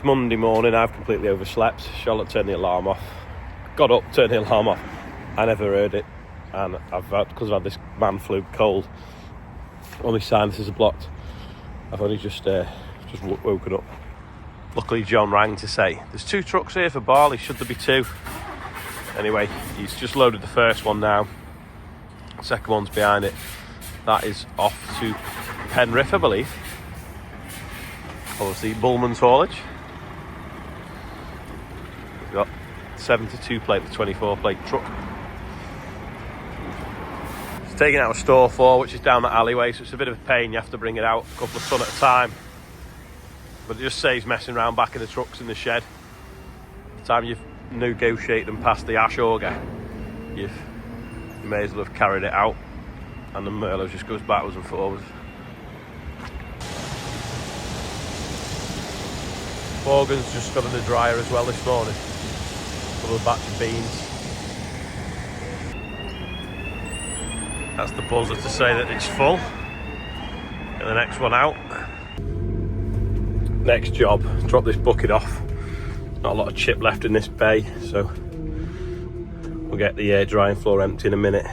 Monday morning. I've completely overslept. Charlotte turned the alarm off. Got up, turned the alarm off. I never heard it, and because I've had this man flu cold, all my sinuses are blocked. I've only just woken up. Luckily, John rang to say there's 2 trucks here for barley. Should there be 2? Anyway, he's just loaded the first one now. The second one's behind it. That is off to Penrith, I believe. Obviously, Bullman's haulage. We've got 72 plate, the 24 plate truck. It's taken out of store 4, which is down that alleyway, so it's a bit of a pain. You have to bring it out a couple of ton at a time. But it just saves messing around back in the trucks in the shed. By the time you've negotiated them past the ash auger, you may as well have carried it out, and the Merlot just goes backwards and forwards. Morgan's just got in the dryer as well this morning. Another batch of beans. That's the buzzer to say that it's full. Get the next one out. Next job, drop this bucket off. Not a lot of chip left in this bay, so we'll get the drying floor empty in a minute.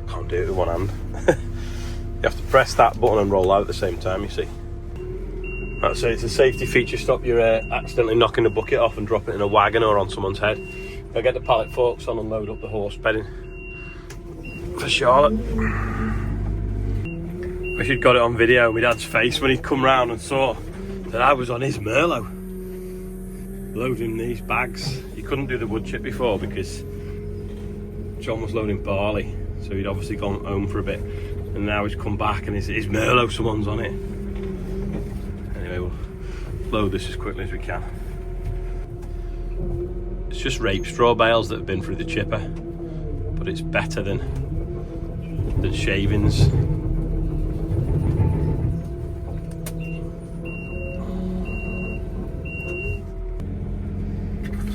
Can't do it with one hand. You have to press that button and roll out at the same time, you see. That's it, it's a safety feature, stop you accidentally knocking the bucket off and drop it in a wagon or on someone's head. I'll get the pallet forks on and load up the horse bedding for Charlotte. Wish he'd got it on video, my dad's face when he'd come round and saw that I was on his Merlot loading these bags. You couldn't do the wood chip before because John was loading barley, so he'd obviously gone home for a bit, and now he's come back and his Merlot, someone's on it. Anyway, we'll load this as quickly as we can. It's just rape straw bales that have been through the chipper, but it's better than shavings.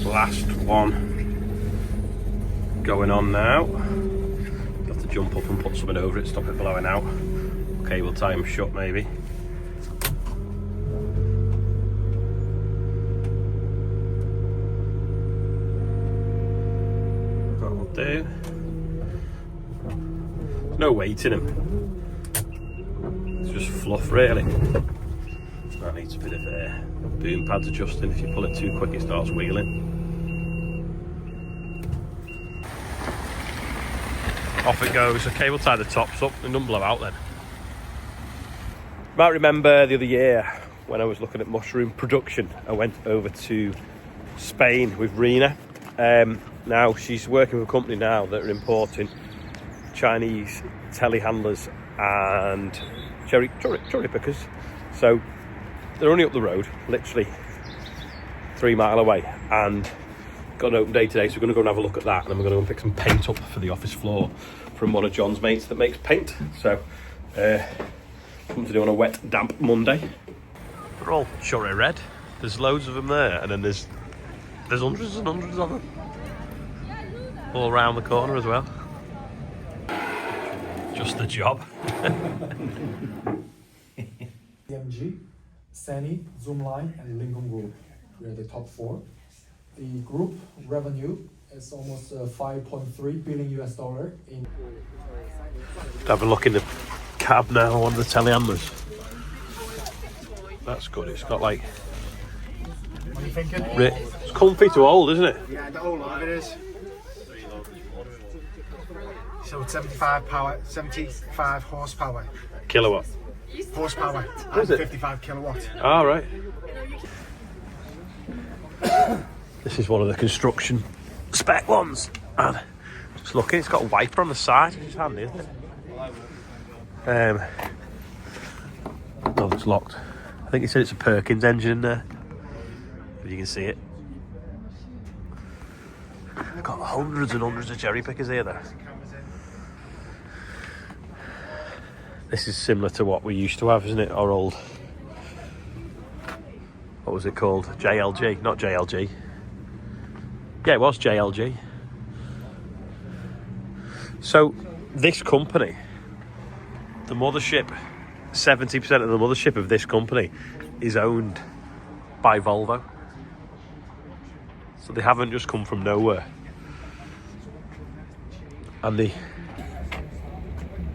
Last one going on now. You have to jump up and put something over it, stop it blowing out. Okay, we'll tie him shut maybe. That'll do. There's no weight in him. It's just fluff really. That needs a bit of boom pads adjusting. If you pull it too quick it starts wheeling. Off it goes. Okay, we'll tie the tops up and don't blow out then. You might remember the other year when I was looking at mushroom production, I went over to Spain with Rena. Now she's working for a company now that are importing Chinese telehandlers and cherry pickers. So they're only up the road, literally 3 miles away, and got an open day today, so we're going to go and have a look at that, and then we're going to go and pick some paint up for the office floor from one of John's mates that makes paint. So something to do on a wet, damp Monday. They're all cherry red. There's loads of them there, and then there's hundreds and hundreds of them all around the corner as well. Just the job. DMG, Sany, Zoomline, and Lincoln Group. We're the top 4. The group revenue is almost $5.3 billion US in. Have a look in the cab now, one of the telehandlers. That's good. It's got like. What are you thinking? It's comfy to hold, isn't it? Yeah, the whole lot of it is. So 75 horsepower. Kilowatt. Horsepower. Is it? 55 kilowatt. All right. This is one of the construction spec ones. And just looking, it's got a wiper on the side, which is handy, isn't it? Oh, it's locked. I think he said it's a Perkins engine in there. If you can see it. I've got hundreds and hundreds of cherry pickers here though. This is similar to what we used to have, isn't it? Our old, what was it called? JLG, not JLG. Yeah, it was JLG. So this company, the mothership, 70% of the mothership of this company is owned by Volvo. So they haven't just come from nowhere. And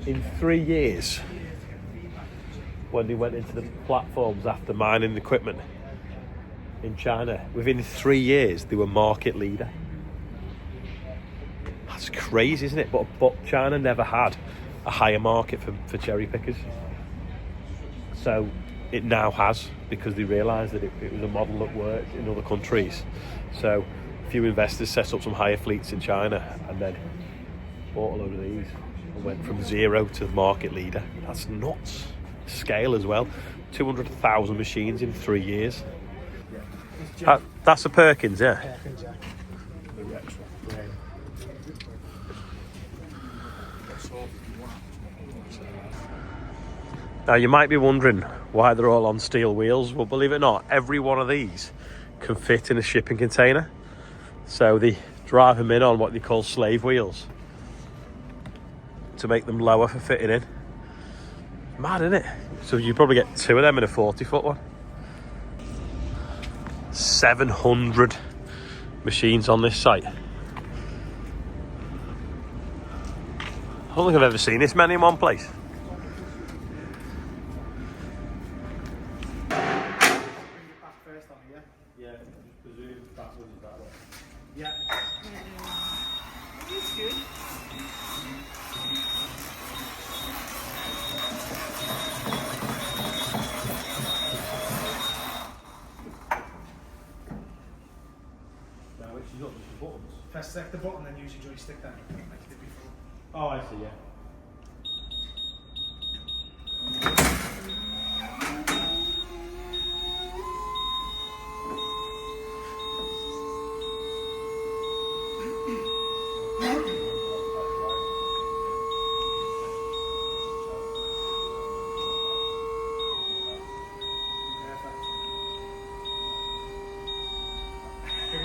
in 3 years, when they went into the platforms after mining equipment in China, within 3 years they were market leader. That's crazy, isn't it? But China never had a higher market for cherry pickers. So it now has, because they realised that it was a model that worked in other countries. So a few investors set up some higher fleets in China and then bought a load of these and went from zero to market leader. That's nuts. Scale as well. 200,000 machines in 3 years. That's a Perkins, yeah. Perkins, yeah. The retro grain. Now you might be wondering why they're all on steel wheels. Well, believe it or not, every one of these can fit in a shipping container. So they drive them in on what they call slave wheels to make them lower for fitting in. Mad, isn't it? So you probably get 2 of them in a 40-foot one. 700 machines on this site. I don't think I've ever seen this many in one place. Yeah, presume backwards is that way. Yeah. It's good. Now, which is up with the buttons. Press select the button and use your joystick then, like you did before. Oh, I see, yeah.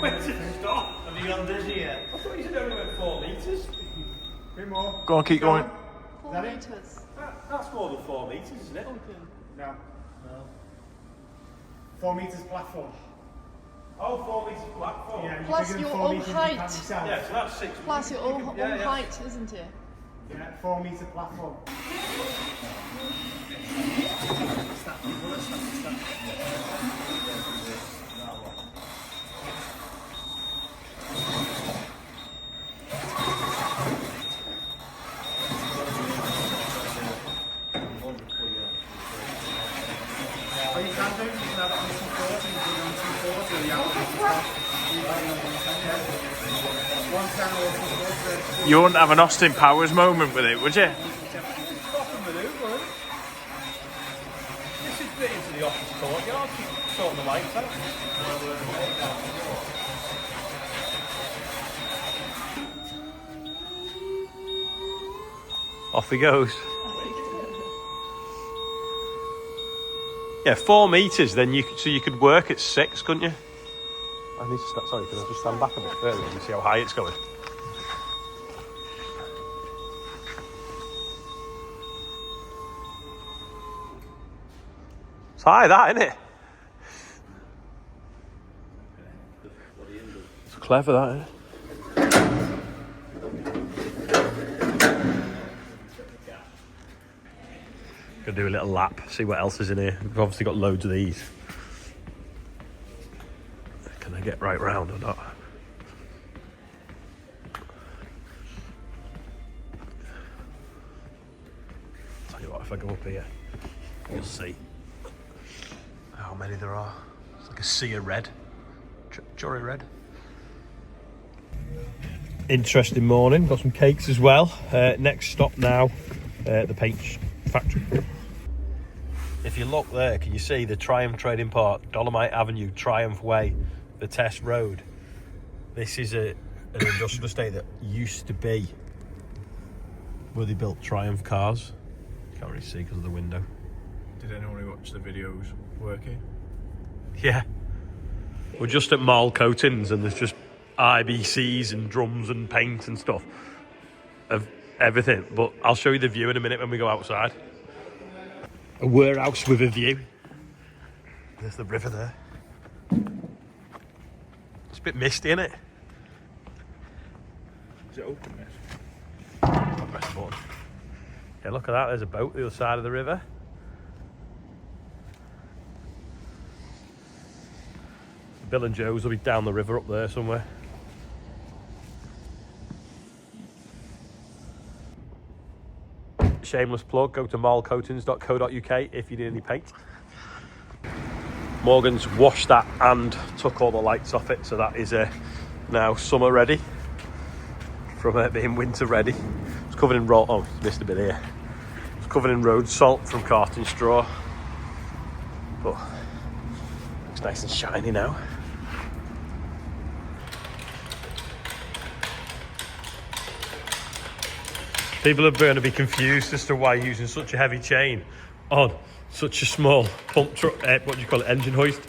When did it stop? Have you gone dizzy yet? I thought you said only went 4 metres. A bit more. Go on, keep going. 4 that it? meters. That's more than 4 metres, isn't it? No. 4 metres platform. Oh, 4 metres platform. Yeah, Plus bigger than your 4 own metres, you height. can't yourself. Yeah, so that's 6 Plus your own Yeah, yeah. height, isn't it? Yeah, 4 metre platform. What you can do is you can have it on 240 and do it on 240 or you have it on 110 or 240. You wouldn't have an Austin Powers moment with it, would you? Stop and manoeuvre, isn't it? This is bit into the office courtyard, sorting the lights out. Off he goes. Yeah, 4 metres, then you could work at 6, couldn't you? I need to start, sorry, can I just stand back a bit further and see how high it's going? It's high, that, isn't it? It's clever, that, isn't it? Gonna do a little lap, see what else is in here. We've obviously got loads of these. Can I get right round or not? Tell you what, if I go up here, you'll see how many there are. It's like a sea of red. Cherry red. Interesting morning, got some cakes as well. Next stop now, the paint factory. If you look there, can you see the Triumph Trading Park, Dolomite Avenue, Triumph Way, the Test Road? This is an industrial estate that used to be where they built Triumph cars. Can't really see because of the window. Did anyone watch the videos working? Yeah. We're just at Marl Coatings and there's just IBCs and drums and paint and stuff of everything. But I'll show you the view in a minute when we go outside. A warehouse with a view. There's the river there. a bit misty, isn't it? Is it open this? I'll press the button. Yeah, look at that. There's a boat the other side of the river. Bill and Joe's will be down the river up there somewhere. Shameless plug, go to marlcoatings.co.uk if you need any paint. Morgan's washed that and took all the lights off it, so that is now summer ready from it being winter ready. It's covered in missed a bit here. It's covered in road salt from carton straw, but looks nice and shiny now. People are going to be confused as to why you're using such a heavy chain on such a small pump truck, what do you call it, engine hoist?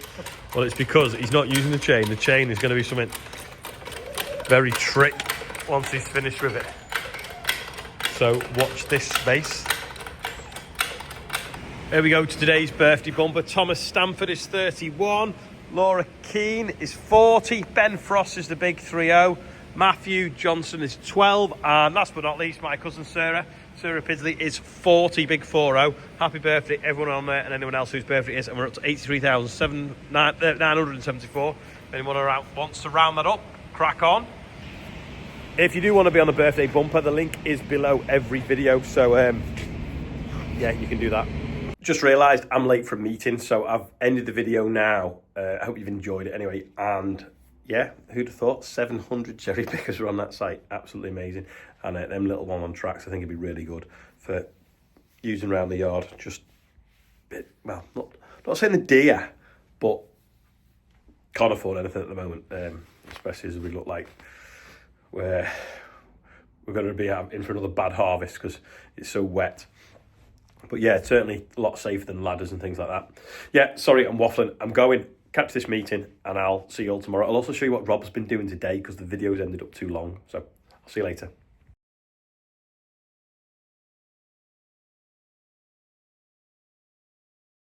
Well, it's because he's not using the chain. The chain is going to be something very trick once he's finished with it. So watch this space. Here we go to today's birthday bumper. Thomas Stamford is 31. Laura Keane is 40. Ben Frost is the big 3-0. Matthew Johnson is 12, and last but not least, my cousin Sarah Pidsley is 40, big 4-0. Happy birthday, everyone on there, and anyone else whose birthday it is, and we're up to 83,974. If anyone wants to round that up, crack on. If you do want to be on the birthday bumper, the link is below every video, so yeah, you can do that. Just realised I'm late for a meeting, so I've ended the video now. I hope you've enjoyed it anyway, and yeah, who'd have thought 700 cherry pickers were on that site? Absolutely amazing. And them little one on tracks, I think it'd be really good for using around the yard. Just, well, not saying the deer, but can't afford anything at the moment, especially as we look like we're going to be in for another bad harvest because it's so wet. But yeah, it's certainly a lot safer than ladders and things like that. Yeah, sorry, I'm waffling. I'm going. Catch this meeting, and I'll see you all tomorrow. I'll also show you what Rob's been doing today because the video's ended up too long. So I'll see you later.